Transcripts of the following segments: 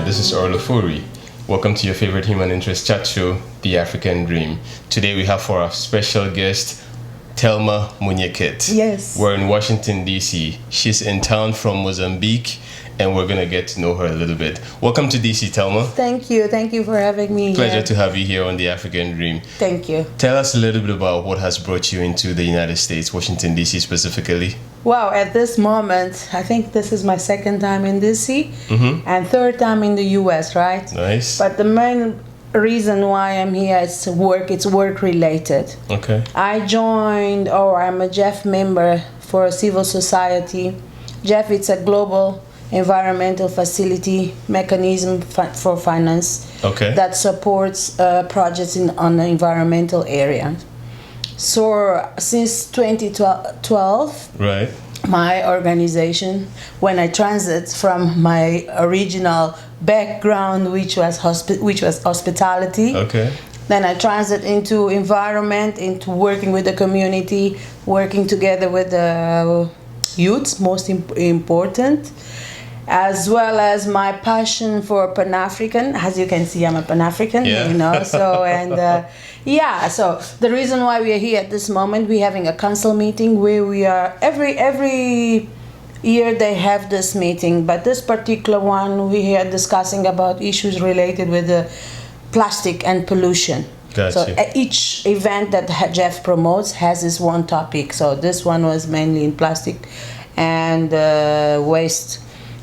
This is Oral Ofori. Welcome to your favorite human interest chat show, The African Dream. Today we have for our special guest, Thelma Munhequete. Yes. We're in Washington, D.C. She's in town from Mozambique, and we're going to get to know her a little bit. Welcome to D.C., Thelma. Thank you. Thank you for having me Pleasure here. to have you here on The African Dream. Thank you. Tell us a little bit about what has brought you into the United States, Washington, D.C. specifically. Wow, at this moment, I think this is my second time in DC and third time in the US, right? Nice. But the main reason why I'm here is work. It's work related. Okay. I'm a JEF member for a civil society. JEF, it's a global environmental facility mechanism for finance that supports projects on the environmental area. So since 2012, right, my organization, when I transit from my original background, which was hospitality, then I transit into environment, into working with the community, working together with the youths, most important, as well as my passion for Pan-African. As you can see, I'm a Pan-African, so the reason why we are here at this moment, we're having a council meeting where we are, every year they have this meeting, but this particular one, we are discussing about issues related with the plastic and pollution. Gotcha. So each event that JEF promotes has this one topic. So this one was mainly in plastic and waste.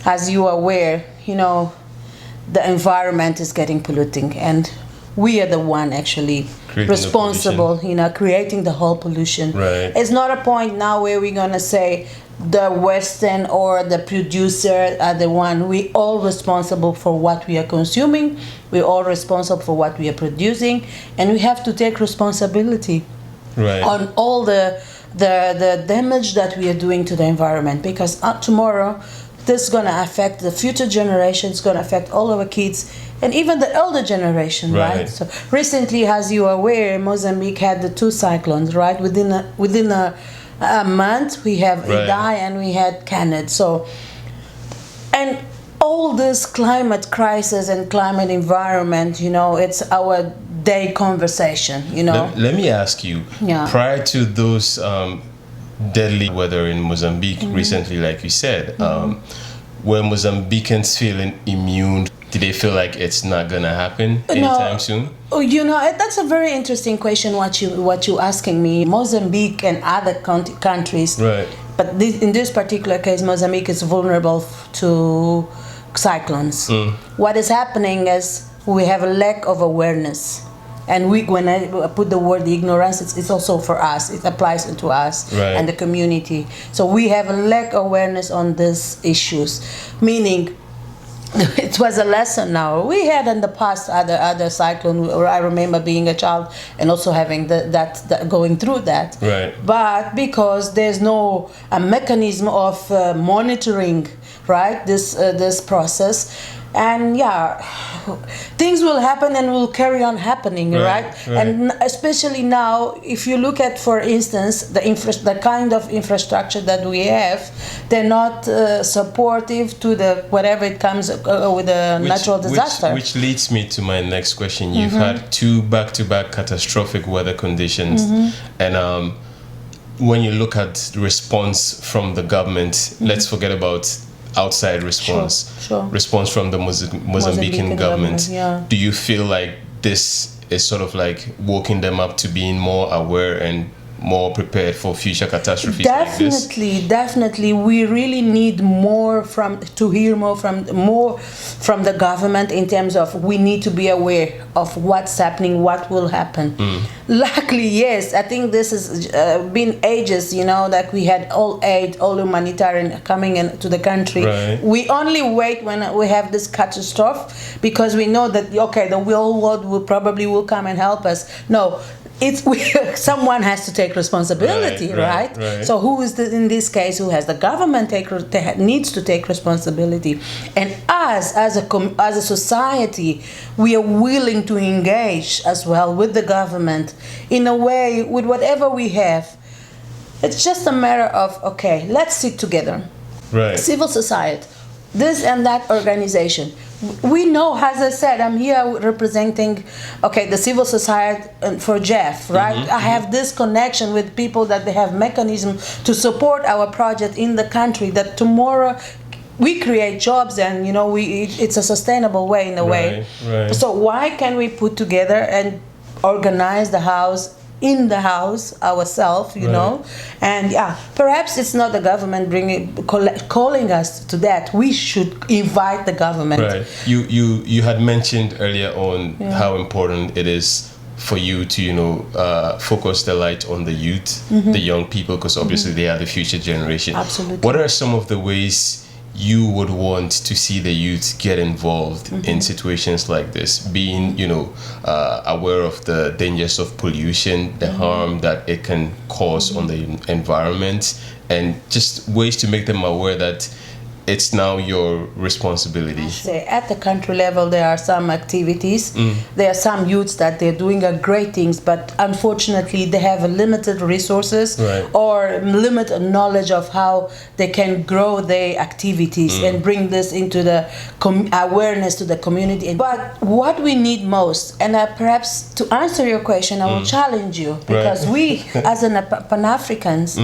As you are aware, the environment is getting polluting, and we are the one actually responsible, creating the whole pollution. Right. It's not a point now where we're gonna say the Western or the producer are the one. We all responsible for what we are consuming. We're all responsible for what we are producing, and we have to take responsibility on all the damage that we are doing to the environment, because tomorrow this is going to affect the future generations, going to affect all our kids, and even the older generation, right? So recently, as you are aware, Mozambique had the 2 cyclones, right? Within a month, we have Idai and we had Canada. So, and all this climate crisis and climate environment, it's our day conversation, Let me ask you, prior to those deadly weather in Mozambique recently, like you said, were Mozambicans feeling immune? Did they feel like it's not gonna happen anytime soon? Oh, that's a very interesting question. What you asking me? Mozambique and other countries, right? But in this particular case, Mozambique is vulnerable to cyclones. What is happening is we have a lack of awareness. And when I put the word ignorance, it's also for us. It applies to us and the community. So we have a lack of awareness on these issues, meaning it was a lesson now. We had in the past other cyclone, or I remember being a child and also having that going through that. Right. But because there's no a mechanism of monitoring, right, this process. And things will happen and will carry on happening, right? And especially now, if you look at, for instance, the kind of infrastructure that we have, they're not supportive to the whatever it comes with a natural disaster. Which leads me to my next question. You've had 2 back-to-back catastrophic weather conditions, and when you look at the response from the government, let's forget about outside response, response from the Mozambican government. Do you feel like this is sort of like waking them up to being more aware and more prepared for future catastrophes like this? Definitely. We really need to hear more from the government in terms of we need to be aware of what's happening, what will happen. Luckily, yes, I think this has been ages, that we had all aid, all humanitarian coming into the country. We only wait when we have this catastrophe because we know that, the whole world will come and help us. No, someone has to take responsibility, right? So who is in this case? Who has the government needs to take responsibility, and us as a society, we are willing to engage as well with the government in a way with whatever we have. It's just a matter of let's sit together, civil society, this and that organization. we know, as I said, I'm here representing, the civil society for Jeff, right? I have this connection with people that they have mechanism to support our project in the country, that tomorrow we create jobs, and it's a sustainable way in a way. Right. So why can we put together and organize the house in the house ourselves, and perhaps it's not the government calling us to that. We should invite the government. Right. You had mentioned earlier on how important it is for you to focus the light on the youth, the young people, because obviously they are the future generation. Absolutely. What are some of the ways you would want to see the youth get involved in situations like this, being aware of the dangers of pollution, the harm that it can cause on the environment, and just ways to make them aware that it's now your responsibility? At the country level, there are some activities. There are some youths that they're doing great things, but unfortunately they have limited resources or limited knowledge of how they can grow their activities and bring this into the awareness to the community. But what we need most, and perhaps to answer your question, I will challenge you, because we as Pan-Africans,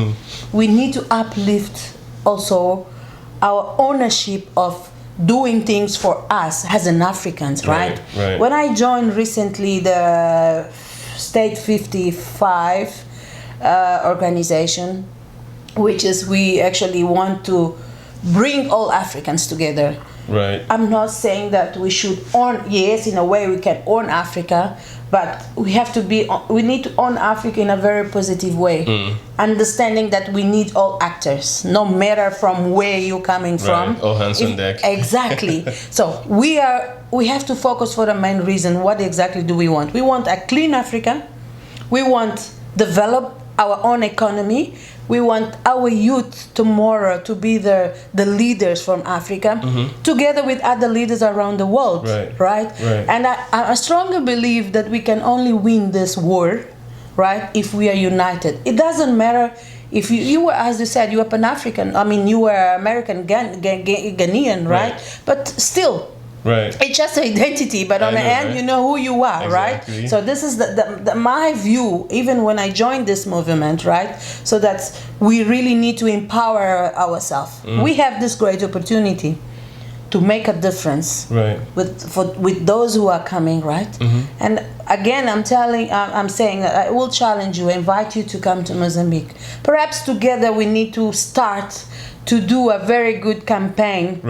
we need to uplift also our ownership of doing things for us as an Africans, right? When I joined recently the State 55 organization, which is we actually want to bring all Africans together. Right. I'm not saying that we should own, yes, in a way we can own Africa, but we need to own Africa in a very positive way, understanding that we need all actors, no matter from where you're coming from. All hands on deck. Exactly. So we have to focus for the main reason. What exactly do we want? We want a clean Africa. We want develop our own economy. We want our youth tomorrow to be the leaders from Africa, together with other leaders around the world, right? And I strongly believe that we can only win this war, right, if we are united. It doesn't matter if you were, as you said, you were Pan-African. I mean, you were American Ghanaian, right? But still, it's just an identity, but on the end, you know who you are, right? So this is my view, even when I joined this movement, right? So that we really need to empower ourselves. We have this great opportunity to make a difference with those who are coming, right? And again, I'm saying I will challenge you, invite you to come to Mozambique. Perhaps together we need to start to do a very good campaign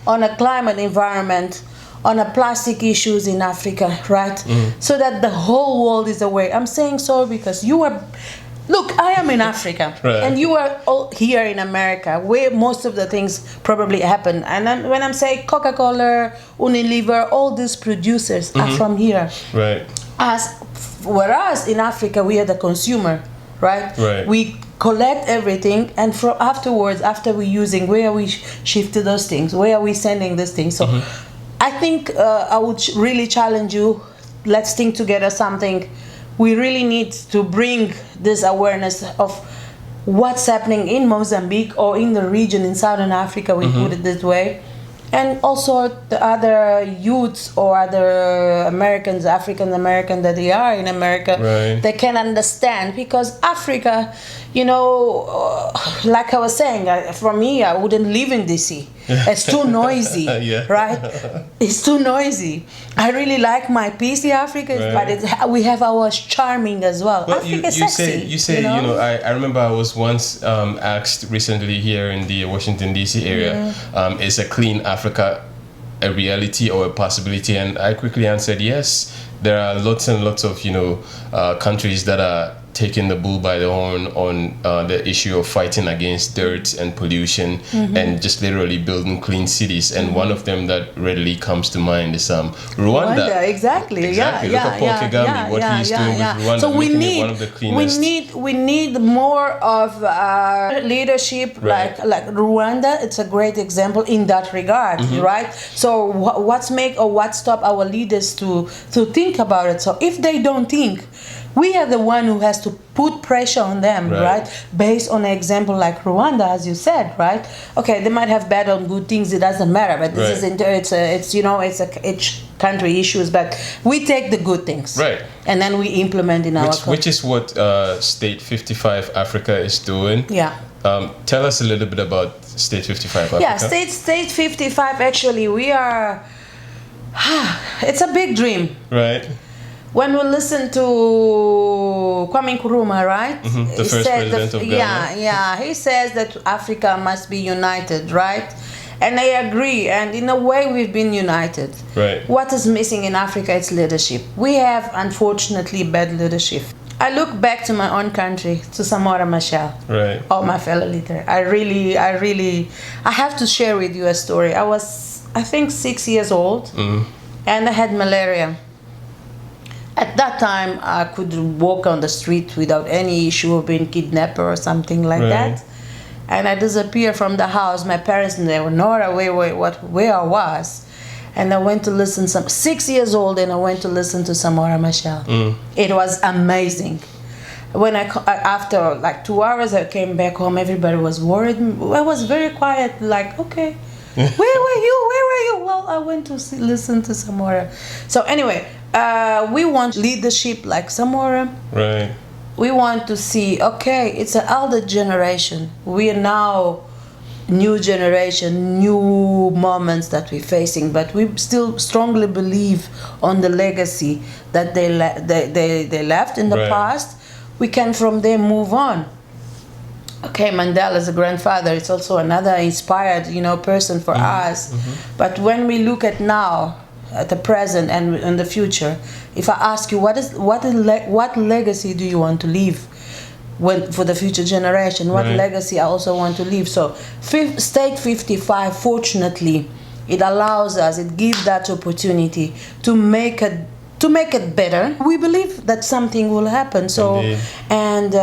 on a climate environment, on a plastic issues in Africa, right? So that the whole world is aware. I'm saying so because I am in Africa, and you are all here in America, where most of the things probably happen. And then when I'm saying Coca-Cola, Unilever, all these producers are from here. Whereas in Africa, we are the consumer, right? We collect everything, and afterwards, after we're using, where are we shifting those things? Where are we sending these things? So I think I would really challenge you, let's think together something. We really need to bring this awareness of what's happening in Mozambique or in the region in Southern Africa, we put it this way. And also the other youths or other Americans, African American that they are in America, they can understand, because Africa, like I was saying, for me, I wouldn't live in DC. It's too noisy, right? It's too noisy. I really like my peace in Africa, but we have our charming as well. Well, Africa is sexy. You say, I remember I was once asked recently here in the Washington DC area, is a clean Africa a reality or a possibility? And I quickly answered yes. There are lots and lots of countries that are taking the bull by the horn on the issue of fighting against dirt and pollution and just literally building clean cities. And one of them that readily comes to mind is Rwanda. Exactly. Look at Paul Kagame, what he's doing with Rwanda, so making it one of the cleanest. We need more of leadership like Rwanda. It's a great example in that regard, right? So what's stop our leaders to think about it? So if they don't think, We are the one who has to put pressure on them, right? Based on an example like Rwanda, as you said, right? Okay, they might have bad or good things. It doesn't matter, but this is each country issues. But we take the good things, right, and then we implement in our which is what State 55 Africa is doing. Yeah. Tell us a little bit about State 55 Africa. Yeah, State 55. Actually, we are. It's a big dream, right? When we listen to Kwame Nkrumah, right? Mm-hmm. The first president of Ghana. Yeah, he says that Africa must be united, right? And I agree, and in a way we've been united. Right. What is missing in Africa is leadership. We have, unfortunately, bad leadership. I look back to my own country, to Samora Machel, right, or my fellow leader. I have to share with you a story. I was, I think, 6 years old, and I had malaria. At that time, I could walk on the street without any issue of being kidnapped or something like that. And I disappeared from the house. My parents, they were not aware where I was. And I went to listen, 6 years old, and I went to listen to Samora Machel. It was amazing. When after like 2 hours, I came back home, everybody was worried. I was very quiet, like, okay, where were you? Well, I went to listen to Samora. So anyway, we want leadership like Samora. Right. We want to see, okay, it's an elder generation. We are now new generation, new moments that we're facing, but we still strongly believe on the legacy that they left in the past. We can from there move on. Okay, Mandela's a grandfather. It's also another inspired, person for us. But when we look at now, at the present and in the future, if I ask you what legacy do you want to leave for the future generation, what legacy I also want to leave. So State 55, fortunately, it allows us, it gives that opportunity to make it better. We believe that something will happen. So indeed. And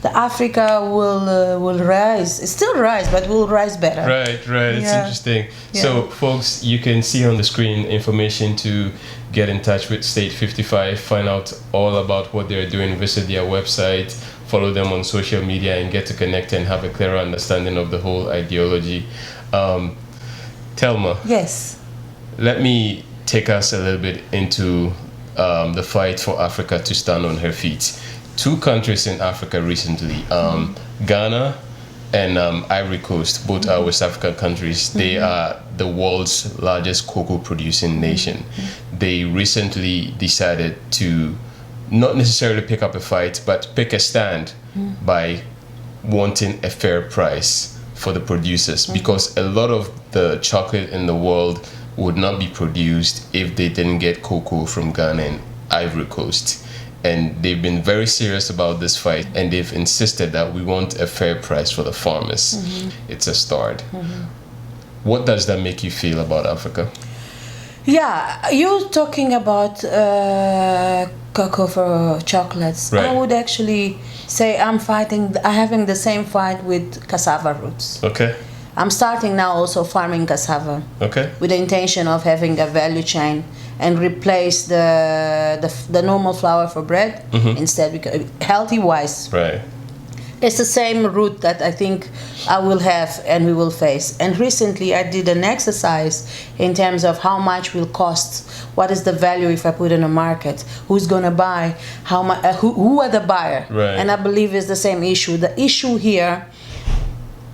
the Africa will rise. It still rise, but will rise better. Right. It's interesting. Yeah. So, folks, you can see on the screen information to get in touch with State 55, find out all about what they're doing, visit their website, follow them on social media, and get to connect and have a clearer understanding of the whole ideology. Thelma. Yes. Let me take us a little bit into the fight for Africa to stand on her feet. 2 countries in Africa recently, Ghana and Ivory Coast, both are West African countries. They are the world's largest cocoa producing nation. They recently decided to not necessarily pick up a fight, but pick a stand by wanting a fair price for the producers, because a lot of the chocolate in the world would not be produced if they didn't get cocoa from Ghana and Ivory Coast. And they've been very serious about this fight, and they've insisted that we want a fair price for the farmers. It's a start. What does that make you feel about Africa? Yeah, you're talking about cocoa for chocolates. Right. I would actually say I'm having the same fight with cassava roots. Okay. I'm starting now also farming cassava. Okay. With the intention of having a value chain and replace the normal flour for bread instead, because healthy wise. Right. It's the same route that I think I will have and we will face. And recently I did an exercise in terms of how much will cost, what is the value if I put in a market, who's going to buy, how much, who are the buyer. Right. And I believe it's the same issue. The issue here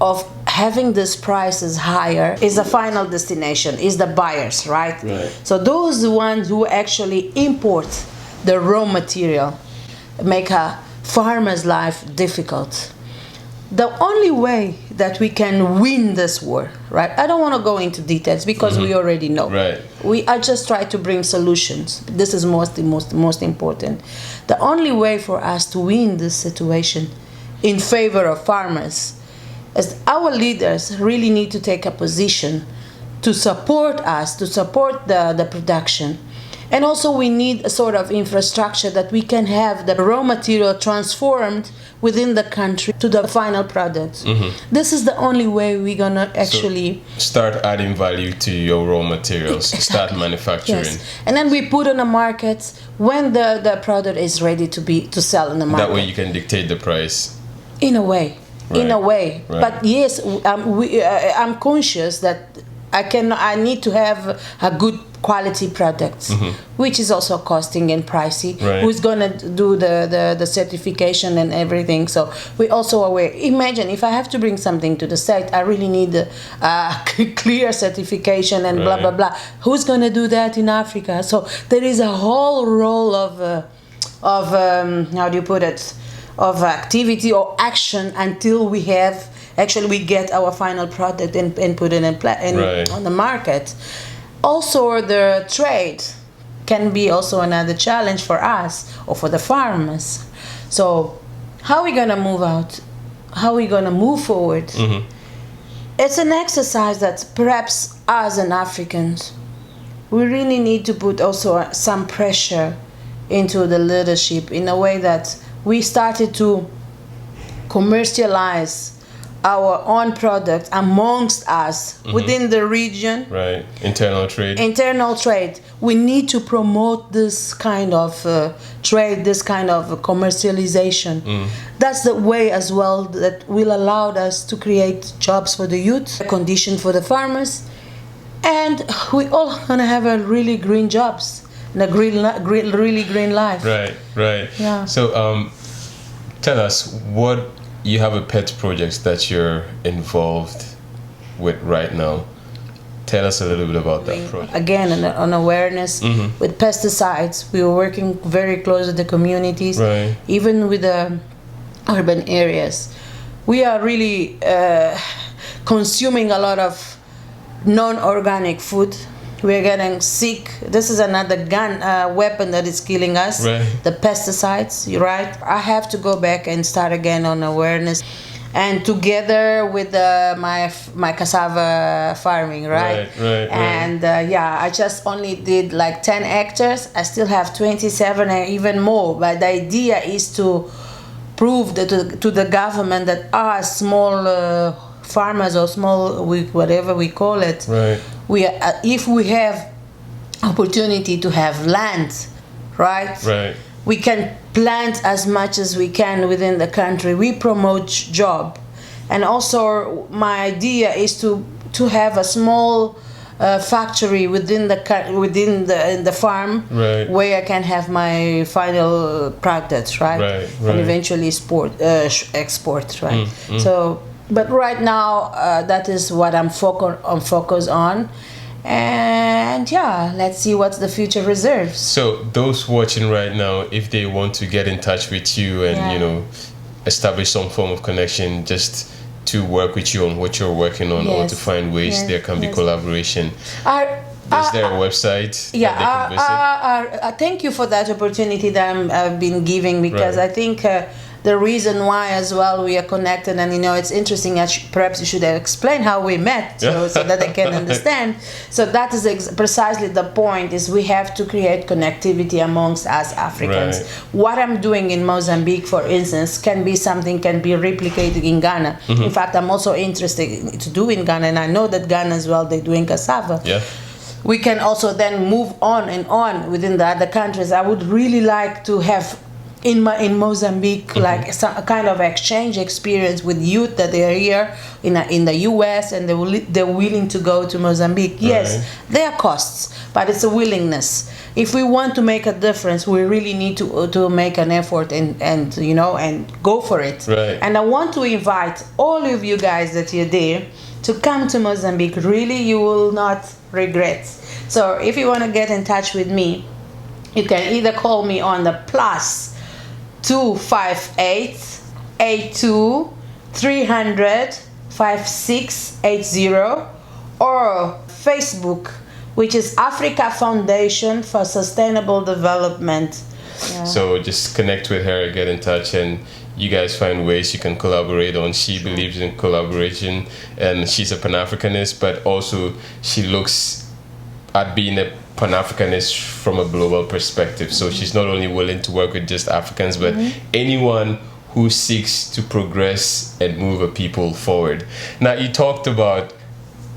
of having these prices higher is the final destination, is the buyers, right? So those the ones who actually import the raw material make a farmer's life difficult. The only way that we can win this war, right? I don't want to go into details because we already know. Right. I just try to bring solutions. This is most important. The only way for us to win this situation in favor of farmers is our leaders really need to take a position to support us, to support the production, And also we need a sort of infrastructure that we can have the raw material transformed within the country to the final product. This is the only way we're gonna actually start adding value to your raw materials, start manufacturing. Yes. And then we put on the market when the product is ready to sell in the market. That way you can dictate the price. In a way. Right. In a way. Right. But yes, I'm conscious that I need to have a good quality product, which is also costing and pricey. Right. Who's gonna do the certification and everything? So we're also aware. Imagine if I have to bring something to the site, I really need a clear certification and blah blah blah. Who's gonna do that in Africa? So there is a whole role of how do you put it? Of activity or action until we get our final product and put it on the market. Also, the trade can be also another challenge for us or for the farmers. So how are we gonna move out? How are we gonna move forward? It's an exercise that perhaps us and Africans, we really need to put also some pressure into the leadership in a way that we started to commercialize our own product amongst us within the region. Right. Internal trade. We need to promote this kind of trade, this kind of commercialization. That's the way as well that will allow us to create jobs for the youth, a condition for the farmers, and we all gonna have a really green jobs and a really green life. Right. Yeah. So tell us what you have a pet project that you're involved with right now. Tell us a little bit about that project. Again, on awareness with pesticides, we were working very close with the communities, even with the urban areas. We are really consuming a lot of non-organic food. We're getting sick. This is another weapon that is killing us. The pesticides, right? I have to go back and start again on awareness. And together with my cassava farming, right? And I just only did like 10 hectares. I still have 27 and even more. But the idea is to prove to the government that our small farmers or small, whatever we call it, if we have opportunity to have land, right? We can plant as much as we can within the country. We promote job, and also my idea is to have a small factory within the farm where I can have my final products, and eventually export, right? So. But right now, that is what I'm focused on. And let's see what the future reserves. So those watching right now, if they want to get in touch with you and, establish some form of connection just to work with you on what you're working on or to find ways there can be collaboration. Is there a website that they can visit? Thank you for that opportunity that I've been giving, because I think the reason why as well we are connected, and it's interesting, perhaps you should explain how we met so that they can understand. So that is precisely the point, is we have to create connectivity amongst us Africans. What I'm doing in Mozambique, for instance, can be replicated in Ghana. In fact, I'm also interested to do in Ghana, and I know that Ghana as well, they're doing cassava. We can also then move on and on within the other countries. I would really like to have in Mozambique like some kind of exchange experience with youth that they are here in the US, and they're willing to go to Mozambique. Yes, there are costs, but it's a willingness. If we want to make a difference, we really need to make an effort and go for it. And I want to invite all of you guys that you're there to come to Mozambique. Really, you will not regret. So if you want to get in touch with me, you can either call me on the +258 82 300 5680, or Facebook, which is Africa Foundation for Sustainable Development. So just connect with her, get in touch, and you guys find ways you can collaborate on. She believes in collaboration, and she's a Pan-Africanist, but also she looks at being a Pan-Africanist from a global perspective. So she's not only willing to work with just Africans, but anyone who seeks to progress and move a people forward. Now, you talked about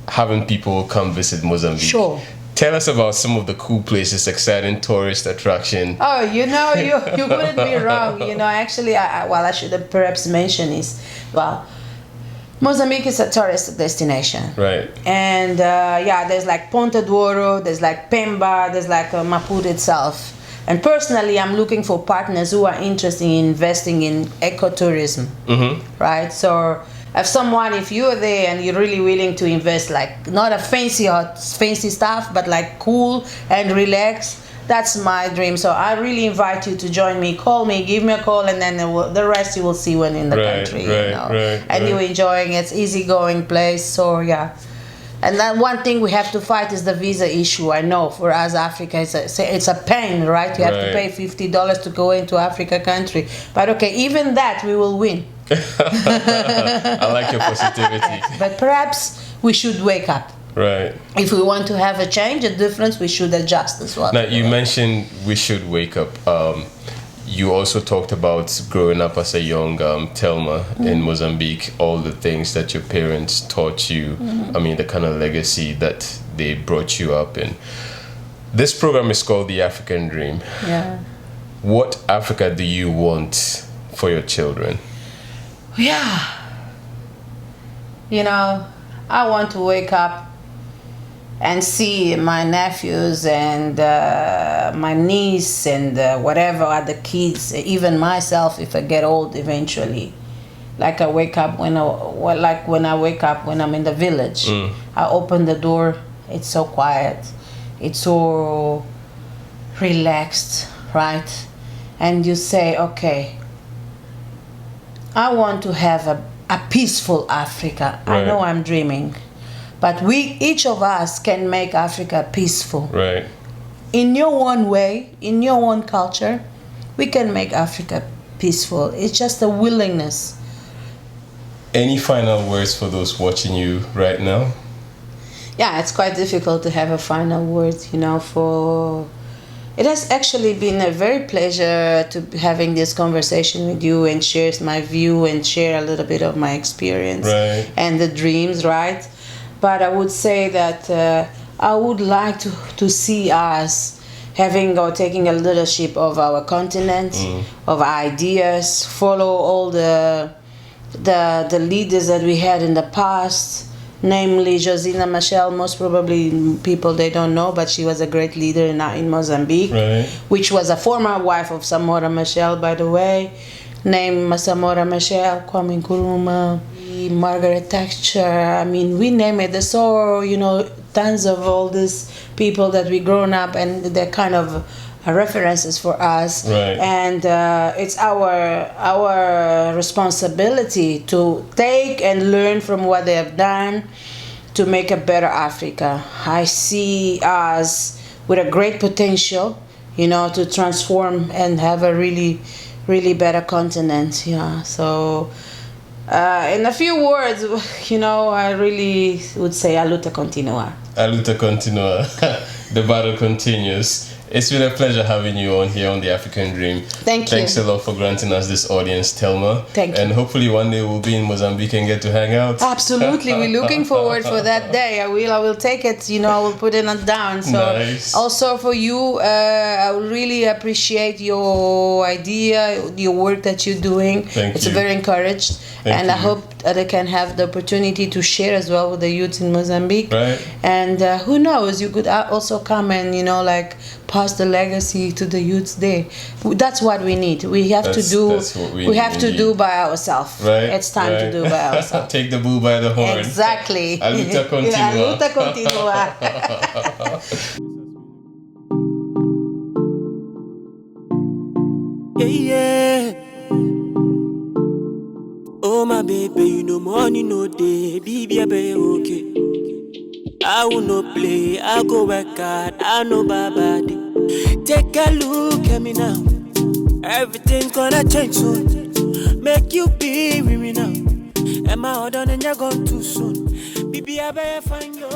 having people come visit Mozambique. Sure. Tell us about some of the cool places, exciting tourist attraction. Oh, you couldn't be wrong. Actually, I should have perhaps mentioned is, Mozambique is a tourist destination. Right. And there's like Ponta do Ouro, there's like Pemba, there's like Maputo itself. And personally, I'm looking for partners who are interested in investing in ecotourism. Right? So if you're there and you're really willing to invest, like not a fancy stuff, but like cool and relaxed, that's my dream. So I really invite you to join me. Call me, give me a call, and then the rest you will see when in the country. And you're enjoying it. It's easygoing place. So yeah. And then one thing we have to fight is the visa issue. I know for us, Africa, it's a pain, right? You have to pay $50 to go into Africa country. But okay, even that we will win. I like your positivity. But perhaps we should wake up. Right. If we want to have a change, a difference, we should adjust as well. Now, you mentioned we should wake up. You also talked about growing up as a young Thelma in Mozambique, all the things that your parents taught you, I mean, the kind of legacy that they brought you up in. This program is called The African Dream. Yeah. What Africa do you want for your children? Yeah. I want to wake up and see my nephews and my niece and whatever other kids, even myself if I get old eventually. Like I wake up when I wake up when I'm in the village. I open the door, it's so quiet, it's so relaxed, right? And you say, okay, I want to have a peaceful Africa. Right. I know I'm dreaming. But each of us can make Africa peaceful. Right. In your own way, in your own culture, we can make Africa peaceful. It's just a willingness. Any final words for those watching you right now? Yeah, it's quite difficult to have a final word, It has actually been a very pleasure to having this conversation with you and share my view and share a little bit of my experience and the dreams, right? But I would say that I would like to see us having or taking a leadership of our continent, of ideas, follow all the leaders that we had in the past, namely Josina Machel. Most probably people they don't know, but she was a great leader in Mozambique, which was a former wife of Samora Machel, by the way, named Samora Machel, Kwame Nkrumah, Margaret Thatcher. I mean, we name it. There's tons of all these people that we grown up, and they're kind of references for us. And it's our responsibility to take and learn from what they have done to make a better Africa. I see us with a great potential, to transform and have a really, really better continent. Yeah. So. In a few words, I really would say Aluta Continua. Aluta Continua. The battle continues. It's been a pleasure having you on here on The African Dream. Thank you. Thanks a lot for granting us this audience, Thelma. Thank you. And hopefully one day we'll be in Mozambique and get to hang out. Absolutely. We're looking forward for that day. I will take it, I will put it down. So nice. Also for you, I would really appreciate your idea, your work that you're doing. It's very encouraged. And I hope that I can have the opportunity to share as well with the youth in Mozambique. And who knows, you could also come and, pass the legacy to the youths there. That's what we need. We have to do by ourselves. It's time to do by ourselves. Take the bull by the horn. Exactly. Aluta Continua. Aluta Continua. Yeah. Oh my baby, money no day, baby, okay. I will not play, I go work hard, I know bad. Take a look at me now. Everything's gonna change soon. Make you be with me now. Am I done and you're gone too soon? Baby, I better find you.